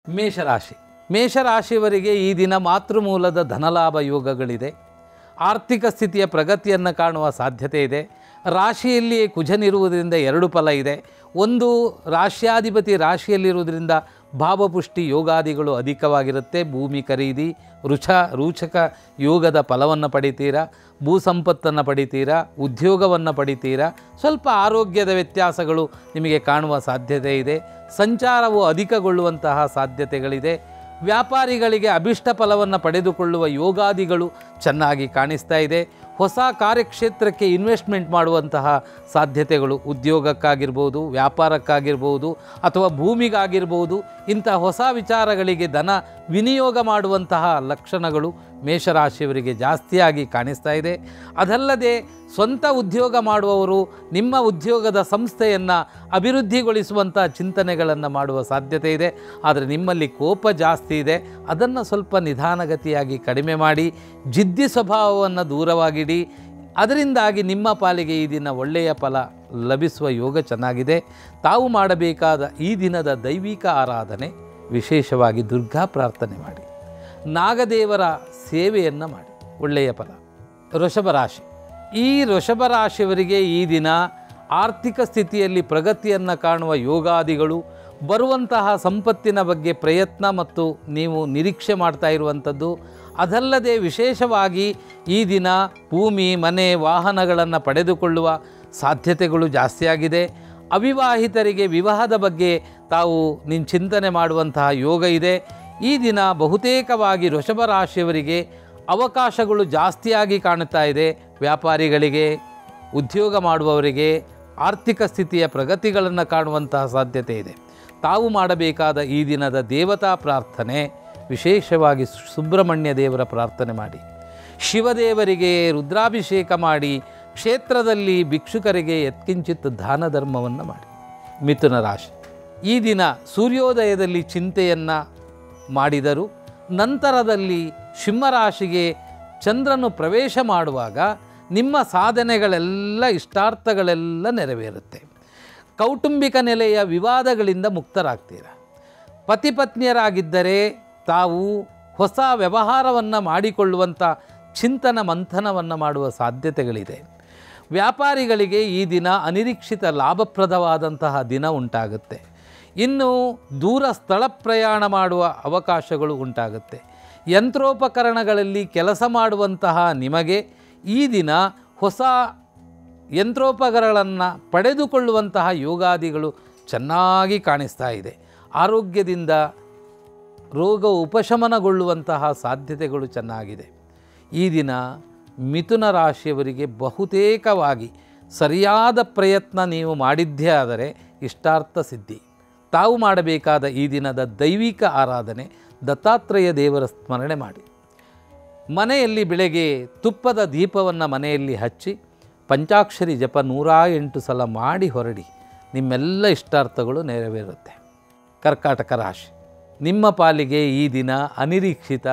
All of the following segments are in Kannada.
ಮೇಷರಾಶಿ. ಮೇಷರಾಶಿಯವರಿಗೆ ಈ ದಿನ ಮಾತೃಮೂಲದ ಧನಲಾಭ ಯೋಗಗಳಿದೆ. ಆರ್ಥಿಕ ಸ್ಥಿತಿಯ ಪ್ರಗತಿಯನ್ನು ಕಾಣುವ ಸಾಧ್ಯತೆ ಇದೆ. ರಾಶಿಯಲ್ಲಿಯೇ ಕುಜನಿರುವುದರಿಂದ ಎರಡು ಫಲ ಇದೆ. ಒಂದು, ರಾಶ್ಯಾಧಿಪತಿ ರಾಶಿಯಲ್ಲಿರುವುದರಿಂದ ಭಾವಪುಷ್ಟಿ ಯೋಗಾದಿಗಳು ಅಧಿಕವಾಗಿರುತ್ತೆ. ಭೂಮಿ ಖರೀದಿ, ರೋಚಕ ಯೋಗದ ಫಲವನ್ನು ಪಡಿತೀರಾ, ಭೂ ಸಂಪತ್ತನ್ನು ಪಡಿತೀರಾ, ಉದ್ಯೋಗವನ್ನು ಪಡಿತೀರಾ. ಸ್ವಲ್ಪ ಆರೋಗ್ಯದ ವ್ಯತ್ಯಾಸಗಳು ನಿಮಗೆ ಕಾಣುವ ಸಾಧ್ಯತೆ ಇದೆ. ಸಂಚಾರವು ಅಧಿಕಗೊಳ್ಳುವಂತಹ ಸಾಧ್ಯತೆಗಳಿದೆ. ವ್ಯಾಪಾರಿಗಳಿಗೆ ಅಭಿಷ್ಟ ಫಲವನ್ನು ಪಡೆದುಕೊಳ್ಳುವ ಯೋಗಾದಿಗಳು ಚೆನ್ನಾಗಿ ಕಾಣಿಸ್ತಾ ಇದೆ. ಹೊಸ ಕಾರ್ಯಕ್ಷೇತ್ರಕ್ಕೆ ಇನ್ವೆಸ್ಟ್ಮೆಂಟ್ ಮಾಡುವಂತಹ ಸಾಧ್ಯತೆಗಳು, ಉದ್ಯೋಗಕ್ಕಾಗಿರ್ಬೋದು, ವ್ಯಾಪಾರಕ್ಕಾಗಿರ್ಬೋದು, ಅಥವಾ ಭೂಮಿಗಾಗಿರ್ಬೋದು, ಇಂಥ ಹೊಸ ವಿಚಾರಗಳಿಗೆ ಧನ ವಿನಿಯೋಗ ಮಾಡುವಂತಹ ಲಕ್ಷಣಗಳು ಮೇಷರಾಶಿಯವರಿಗೆ ಜಾಸ್ತಿಯಾಗಿ ಕಾಣಿಸ್ತಾ ಇದೆ. ಅದಲ್ಲದೆ ಸ್ವಂತ ಉದ್ಯೋಗ ಮಾಡುವವರು ನಿಮ್ಮ ಉದ್ಯೋಗದ ಸಂಸ್ಥೆಯನ್ನು ಅಭಿವೃದ್ಧಿಗೊಳಿಸುವಂಥ ಚಿಂತನೆಗಳನ್ನು ಮಾಡುವ ಸಾಧ್ಯತೆ ಇದೆ. ಆದರೆ ನಿಮ್ಮಲ್ಲಿ ಕೋಪ ಜಾಸ್ತಿ ಇದೆ, ಅದನ್ನು ಸ್ವಲ್ಪ ನಿಧಾನಗತಿಯಾಗಿ ಕಡಿಮೆ ಮಾಡಿ, ಜಿದ್ದಿ ಸ್ವಭಾವವನ್ನು ದೂರವಾಗಿಡಿ. ಅದರಿಂದಾಗಿ ನಿಮ್ಮ ಪಾಲಿಗೆ ಈ ದಿನ ಒಳ್ಳೆಯ ಫಲ ಲಭಿಸುವ ಯೋಗ ಚೆನ್ನಾಗಿದೆ. ತಾವು ಮಾಡಬೇಕಾದ ಈ ದಿನದ ದೈವಿಕ ಆರಾಧನೆ, ವಿಶೇಷವಾಗಿ ದುರ್ಗಾ ಪ್ರಾರ್ಥನೆ ಮಾಡಿ, ನಾಗದೇವರ ಸೇವೆಯನ್ನು ಮಾಡಿ, ಒಳ್ಳೆಯ ಫಲ. ವೃಷಭರಾಶಿ. ಈ ವೃಷಭರಾಶಿಯವರಿಗೆ ಈ ದಿನ ಆರ್ಥಿಕ ಸ್ಥಿತಿಯಲ್ಲಿ ಪ್ರಗತಿಯನ್ನು ಕಾಣುವ ಯೋಗಾದಿಗಳು, ಬರುವಂತಹ ಸಂಪತ್ತಿನ ಬಗ್ಗೆ ಪ್ರಯತ್ನ ಮತ್ತು ನೀವು ನಿರೀಕ್ಷೆ ಮಾಡ್ತಾ ಇರುವಂಥದ್ದು. ಅದಲ್ಲದೆ ವಿಶೇಷವಾಗಿ ಈ ದಿನ ಭೂಮಿ, ಮನೆ, ವಾಹನಗಳನ್ನು ಪಡೆದುಕೊಳ್ಳುವ ಸಾಧ್ಯತೆಗಳು ಜಾಸ್ತಿಯಾಗಿದೆ. ಅವಿವಾಹಿತರಿಗೆ ವಿವಾಹದ ಬಗ್ಗೆ ತಾವು ಚಿಂತನೆ ಮಾಡುವಂತಹ ಯೋಗ ಇದೆ. ಈ ದಿನ ಬಹುತೇಕವಾಗಿ ವೃಷಭರಾಶಿಯವರಿಗೆ ಅವಕಾಶಗಳು ಜಾಸ್ತಿಯಾಗಿ ಕಾಣುತ್ತಾ ಇದೆ. ವ್ಯಾಪಾರಿಗಳಿಗೆ, ಉದ್ಯೋಗ ಮಾಡುವವರಿಗೆ ಆರ್ಥಿಕ ಸ್ಥಿತಿಯ ಪ್ರಗತಿಗಳನ್ನು ಕಾಣುವಂತಹ ಸಾಧ್ಯತೆ ಇದೆ. ತಾವು ಮಾಡಬೇಕಾದ ಈ ದಿನದ ದೇವತಾ ಪ್ರಾರ್ಥನೆ, ವಿಶೇಷವಾಗಿ ಸುಬ್ರಹ್ಮಣ್ಯ ದೇವರ ಪ್ರಾರ್ಥನೆ ಮಾಡಿ, ಶಿವದೇವರಿಗೆ ರುದ್ರಾಭಿಷೇಕ ಮಾಡಿ, ಕ್ಷೇತ್ರದಲ್ಲಿ ಭಿಕ್ಷುಕರಿಗೆ ಯತ್ಕಿಂಚಿತ್ ದಾನ ಧರ್ಮವನ್ನು ಮಾಡಿ. ಮಿಥುನ ರಾಶಿ. ಈ ದಿನ ಸೂರ್ಯೋದಯದಲ್ಲಿ ಚಿಂತೆಯನ್ನು ಮಾಡಿದರು, ನಂತರದಲ್ಲಿ ಸಿಂಹರಾಶಿಗೆ ಚಂದ್ರನು ಪ್ರವೇಶ ಮಾಡುವಾಗ ನಿಮ್ಮ ಸಾಧನೆಗಳೆಲ್ಲ, ಇಷ್ಟಾರ್ಥಗಳೆಲ್ಲ ನೆರವೇರುತ್ತೆ. ಕೌಟುಂಬಿಕ ನೆಲೆಯ ವಿವಾದಗಳಿಂದ ಮುಕ್ತರಾಗ್ತೀರ. ಪತಿ ಪತ್ನಿಯರಾಗಿದ್ದರೆ ತಾವು ಹೊಸ ವ್ಯವಹಾರವನ್ನು ಮಾಡಿಕೊಳ್ಳುವಂಥ ಚಿಂತನ ಮಂಥನವನ್ನು ಮಾಡುವ ಸಾಧ್ಯತೆಗಳಿದೆ. ವ್ಯಾಪಾರಿಗಳಿಗೆ ಈ ದಿನ ಅನಿರೀಕ್ಷಿತ ಲಾಭಪ್ರದವಾದಂತಹ ದಿನ ಉಂಟಾಗುತ್ತೆ. ಇನ್ನು ದೂರ ಸ್ಥಳ ಪ್ರಯಾಣ ಮಾಡುವ ಅವಕಾಶಗಳು ಉಂಟಾಗುತ್ತೆ. ಯಂತ್ರೋಪಕರಣಗಳಲ್ಲಿ ಕೆಲಸ ಮಾಡುವಂತಹ ನಿಮಗೆ ಈ ದಿನ ಹೊಸ ಯಂತ್ರೋಪಕರಣಗಳನ್ನು ಪಡೆದುಕೊಳ್ಳುವಂತಹ ಯೋಗಾದಿಗಳು ಚೆನ್ನಾಗಿ ಕಾಣಿಸ್ತಾ ಇದೆ. ಆರೋಗ್ಯದಿಂದ ರೋಗ ಉಪಶಮನಗೊಳ್ಳುವಂತಹ ಸಾಧ್ಯತೆಗಳು ಚೆನ್ನಾಗಿದೆ. ಈ ದಿನ ಮಿಥುನ ರಾಶಿಯವರಿಗೆ ಬಹುತೇಕವಾಗಿ ಸರಿಯಾದ ಪ್ರಯತ್ನ ನೀವು ಮಾಡಿದ್ದೇ ಆದರೆ ಇಷ್ಟಾರ್ಥ ಸಿದ್ಧಿ. ತಾವು ಮಾಡಬೇಕಾದ ಈ ದಿನದ ದೈವಿಕ ಆರಾಧನೆ, ದತ್ತಾತ್ರೇಯ ದೇವರ ಸ್ಮರಣೆ ಮಾಡಿ. ಮನೆಯಲ್ಲಿ ಬೆಳಗ್ಗೆ ತುಪ್ಪದ ದೀಪವನ್ನು ಮನೆಯಲ್ಲಿ ಹಚ್ಚಿ ಪಂಚಾಕ್ಷರಿ ಜಪ 108 ಸಲ ಮಾಡಿ ಹೊರಡಿ. ನಿಮ್ಮೆಲ್ಲ ಇಷ್ಟಾರ್ಥಗಳು ನೆರವೇರುತ್ತೆ. ಕರ್ಕಾಟಕ ರಾಶಿ. ನಿಮ್ಮ ಪಾಲಿಗೆ ಈ ದಿನ ಅನಿರೀಕ್ಷಿತ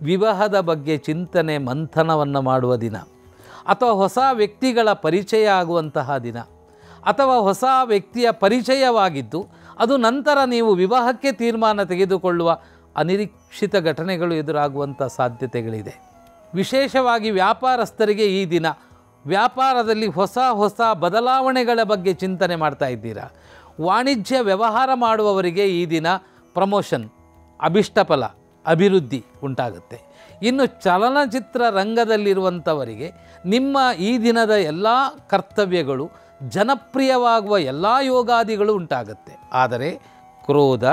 ವಿವಾಹದ ಬಗ್ಗೆ ಚಿಂತನೆ ಮಂಥನವನ್ನು ಮಾಡುವ ದಿನ, ಅಥವಾ ಹೊಸ ವ್ಯಕ್ತಿಗಳ ಪರಿಚಯ ಆಗುವಂತಹ ದಿನ, ಅಥವಾ ಹೊಸ ವ್ಯಕ್ತಿಯ ಪರಿಚಯವಾಗಿದ್ದು ಅದು ನಂತರ ನೀವು ವಿವಾಹಕ್ಕೆ ತೀರ್ಮಾನ ತೆಗೆದುಕೊಳ್ಳುವ ಅನಿರೀಕ್ಷಿತ ಘಟನೆಗಳು ಎದುರಾಗುವಂಥ ಸಾಧ್ಯತೆಗಳಿದೆ. ವಿಶೇಷವಾಗಿ ವ್ಯಾಪಾರಸ್ಥರಿಗೆ ಈ ದಿನ ವ್ಯಾಪಾರದಲ್ಲಿ ಹೊಸ ಬದಲಾವಣೆಗಳ ಬಗ್ಗೆ ಚಿಂತನೆ ಮಾಡ್ತಾ ಇದ್ದೀರಾ. ವಾಣಿಜ್ಯ ವ್ಯವಹಾರ ಮಾಡುವವರಿಗೆ ಈ ದಿನ ಪ್ರಮೋಷನ್, ಅಭಿಷ್ಟಫಲ, ಅಭಿವೃದ್ಧಿ ಉಂಟಾಗುತ್ತೆ. ಇನ್ನು ಚಲನಚಿತ್ರ ರಂಗದಲ್ಲಿರುವಂಥವರಿಗೆ ನಿಮ್ಮ ಈ ದಿನದ ಎಲ್ಲ ಕರ್ತವ್ಯಗಳು ಜನಪ್ರಿಯವಾಗುವ ಎಲ್ಲ ಯೋಗಾದಿಗಳು ಉಂಟಾಗುತ್ತೆ. ಆದರೆ ಕ್ರೋಧ,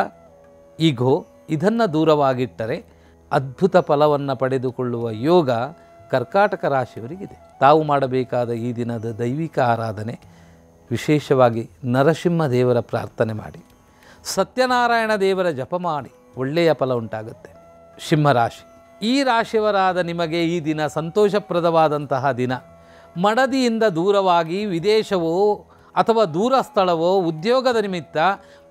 ಈಗೋ ಇದನ್ನು ದೂರವಾಗಿಟ್ಟರೆ ಅದ್ಭುತ ಫಲವನ್ನು ಪಡೆದುಕೊಳ್ಳುವ ಯೋಗ ಕರ್ಕಾಟಕ ರಾಶಿಯವರಿಗಿದೆ. ತಾವು ಮಾಡಬೇಕಾದ ಈ ದಿನದ ದೈವಿಕ ಆರಾಧನೆ, ವಿಶೇಷವಾಗಿ ನರಸಿಂಹ ದೇವರ ಪ್ರಾರ್ಥನೆ ಮಾಡಿ, ಸತ್ಯನಾರಾಯಣ ದೇವರ ಜಪ ಮಾಡಿ, ಒಳ್ಳೆಯ ಫಲ ಉಂಟಾಗುತ್ತೆ. ಸಿಂಹರಾಶಿ. ಈ ರಾಶಿಯವರಾದ ನಿಮಗೆ ಈ ದಿನ ಸಂತೋಷಪ್ರದವಾದಂತಹ ದಿನ. ಮಡದಿಯಿಂದ ದೂರವಾಗಿ ವಿದೇಶವೋ ಅಥವಾ ದೂರ ಸ್ಥಳವೋ ಉದ್ಯೋಗದ ನಿಮಿತ್ತ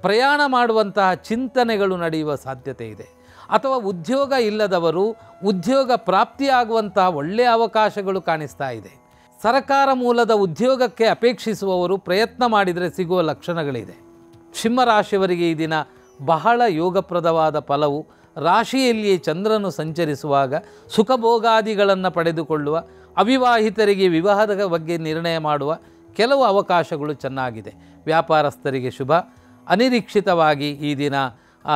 ಪ್ರಯಾಣ ಮಾಡುವಂತಹ ಚಿಂತನೆಗಳು ನಡೆಯುವ ಸಾಧ್ಯತೆ ಇದೆ. ಅಥವಾ ಉದ್ಯೋಗ ಇಲ್ಲದವರು ಉದ್ಯೋಗ ಪ್ರಾಪ್ತಿಯಾಗುವಂತಹ ಒಳ್ಳೆಯ ಅವಕಾಶಗಳು ಕಾಣಿಸ್ತಾ ಇದೆ. ಸರಕಾರ ಮೂಲದ ಉದ್ಯೋಗಕ್ಕೆ ಅಪೇಕ್ಷಿಸುವವರು ಪ್ರಯತ್ನ ಮಾಡಿದರೆ ಸಿಗುವ ಲಕ್ಷಣಗಳಿದೆ. ಸಿಂಹರಾಶಿಯವರಿಗೆ ಈ ದಿನ ಬಹಳ ಯೋಗಪ್ರದವಾದ ಫಲವು ರಾಶಿಯಲ್ಲಿಯೇ ಚಂದ್ರನು ಸಂಚರಿಸುವಾಗ ಸುಖಭೋಗಾದಿಗಳನ್ನು ಪಡೆದುಕೊಳ್ಳುವ, ಅವಿವಾಹಿತರಿಗೆ ವಿವಾಹದ ಬಗ್ಗೆ ನಿರ್ಣಯ ಮಾಡುವ ಕೆಲವು ಅವಕಾಶಗಳು ಚೆನ್ನಾಗಿದೆ. ವ್ಯಾಪಾರಸ್ಥರಿಗೆ ಶುಭ. ಅನಿರೀಕ್ಷಿತವಾಗಿ ಈ ದಿನ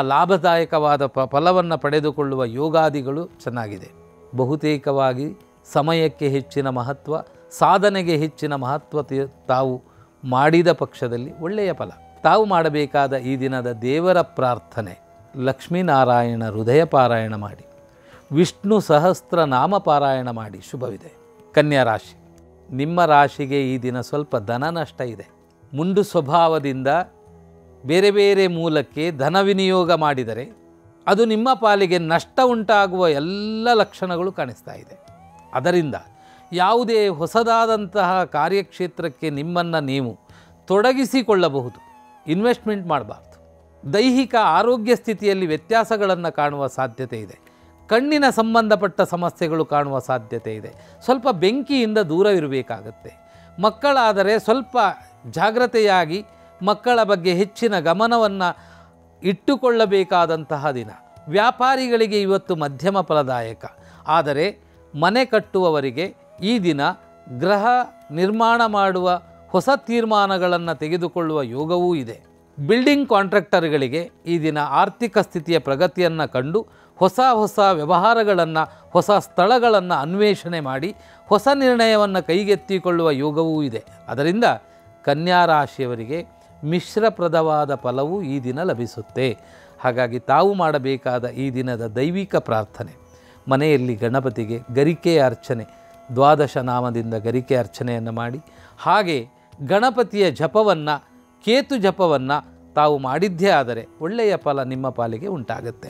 ಲಾಭದಾಯಕವಾದ ಫಲವನ್ನು ಪಡೆದುಕೊಳ್ಳುವ ಯೋಗಾದಿಗಳು ಚೆನ್ನಾಗಿದೆ. ಬಹುತೇಕವಾಗಿ ಸಮಯಕ್ಕೆ ಹೆಚ್ಚಿನ ಮಹತ್ವ, ಸಾಧನೆಗೆ ಹೆಚ್ಚಿನ ಮಹತ್ವ ತಾವು ಮಾಡಿದ ಪಕ್ಷದಲ್ಲಿ ಒಳ್ಳೆಯ ಫಲ. ತಾವು ಮಾಡಬೇಕಾದ ಈ ದಿನದ ದೇವರ ಪ್ರಾರ್ಥನೆ: ಲಕ್ಷ್ಮೀನಾರಾಯಣ ಹೃದಯ ಪಾರಾಯಣ ಮಾಡಿ, ವಿಷ್ಣು ಸಹಸ್ರ ನಾಮ ಪಾರಾಯಣ ಮಾಡಿ ಶುಭವಿದೆ. ಕನ್ಯಾ ರಾಶಿ, ನಿಮ್ಮ ರಾಶಿಗೆ ಈ ದಿನ ಸ್ವಲ್ಪ ಧನ ನಷ್ಟ ಇದೆ. ಮುಂಡು ಸ್ವಭಾವದಿಂದ ಬೇರೆ ಬೇರೆ ಮೂಲಕ್ಕೆ ಧನ ವಿನಿಯೋಗ ಮಾಡಿದರೆ ಅದು ನಿಮ್ಮ ಪಾಲಿಗೆ ನಷ್ಟ ಉಂಟಾಗುವ ಎಲ್ಲ ಲಕ್ಷಣಗಳು ಕಾಣಿಸ್ತಾ ಇದೆ. ಅದರಿಂದ ಯಾವುದೇ ಹೊಸದಾದಂತಹ ಕಾರ್ಯಕ್ಷೇತ್ರಕ್ಕೆ ನಿಮ್ಮನ್ನು ನೀವು ತೊಡಗಿಸಿಕೊಳ್ಳಬಹುದು. ಇನ್ವೆಸ್ಟ್ಮೆಂಟ್ ಮಾಡಬಾರ್ದು. ದೈಹಿಕ ಆರೋಗ್ಯ ಸ್ಥಿತಿಯಲ್ಲಿ ವ್ಯತ್ಯಾಸಗಳನ್ನು ಕಾಣುವ ಸಾಧ್ಯತೆ ಇದೆ. ಕಣ್ಣಿನ ಸಂಬಂಧಪಟ್ಟ ಸಮಸ್ಯೆಗಳು ಕಾಣುವ ಸಾಧ್ಯತೆ ಇದೆ. ಸ್ವಲ್ಪ ಬೆಂಕಿಯಿಂದ ದೂರವಿರಬೇಕಾಗತ್ತೆ. ಮಕ್ಕಳಾದರೆ ಸ್ವಲ್ಪ ಜಾಗ್ರತೆಯಾಗಿ ಮಕ್ಕಳ ಬಗ್ಗೆ ಹೆಚ್ಚಿನ ಗಮನವನ್ನು ಇಟ್ಟುಕೊಳ್ಳಬೇಕಾದಂತಹ ದಿನ. ವ್ಯಾಪಾರಿಗಳಿಗೆ ಇವತ್ತು ಮಧ್ಯಮ ಫಲದಾಯಕ. ಆದರೆ ಮನೆ ಕಟ್ಟುವವರಿಗೆ ಈ ದಿನ ಗೃಹ ನಿರ್ಮಾಣ ಮಾಡುವ ಹೊಸ ತೀರ್ಮಾನಗಳನ್ನು ತೆಗೆದುಕೊಳ್ಳುವ ಯೋಗವೂ ಇದೆ. ಬಿಲ್ಡಿಂಗ್ ಕಾಂಟ್ರಾಕ್ಟರ್ಗಳಿಗೆ ಈ ದಿನ ಆರ್ಥಿಕ ಸ್ಥಿತಿಯ ಪ್ರಗತಿಯನ್ನು ಕಂಡು ಹೊಸ ವ್ಯವಹಾರಗಳನ್ನು, ಹೊಸ ಸ್ಥಳಗಳನ್ನು ಅನ್ವೇಷಣೆ ಮಾಡಿ ಹೊಸ ನಿರ್ಣಯವನ್ನು ಕೈಗೆತ್ತಿಕೊಳ್ಳುವ ಯೋಗವೂ ಇದೆ. ಅದರಿಂದ ಕನ್ಯಾ ರಾಶಿಯವರಿಗೆ ಮಿಶ್ರಪ್ರದವಾದ ಫಲವು ಈ ದಿನ ಲಭಿಸುತ್ತೆ. ಹಾಗಾಗಿ ತಾವು ಮಾಡಬೇಕಾದ ಈ ದಿನದ ದೈವಿಕ ಪ್ರಾರ್ಥನೆ: ಮನೆಯಲ್ಲಿ ಗಣಪತಿಗೆ ಗರಿಕೆಯ ಅರ್ಚನೆ, ದ್ವಾದಶ ನಾಮದಿಂದ ಗರಿಕೆ ಅರ್ಚನೆಯನ್ನು ಮಾಡಿ, ಹಾಗೆ ಗಣಪತಿಯ ಜಪವನ್ನು, ಕೇತು ಜಪವನ್ನು ತಾವು ಮಾಡಿದ್ದೇ ಆದರೆ ಒಳ್ಳೆಯ ಫಲ ನಿಮ್ಮ ಪಾಲಿಗೆ ಉಂಟಾಗುತ್ತೆ.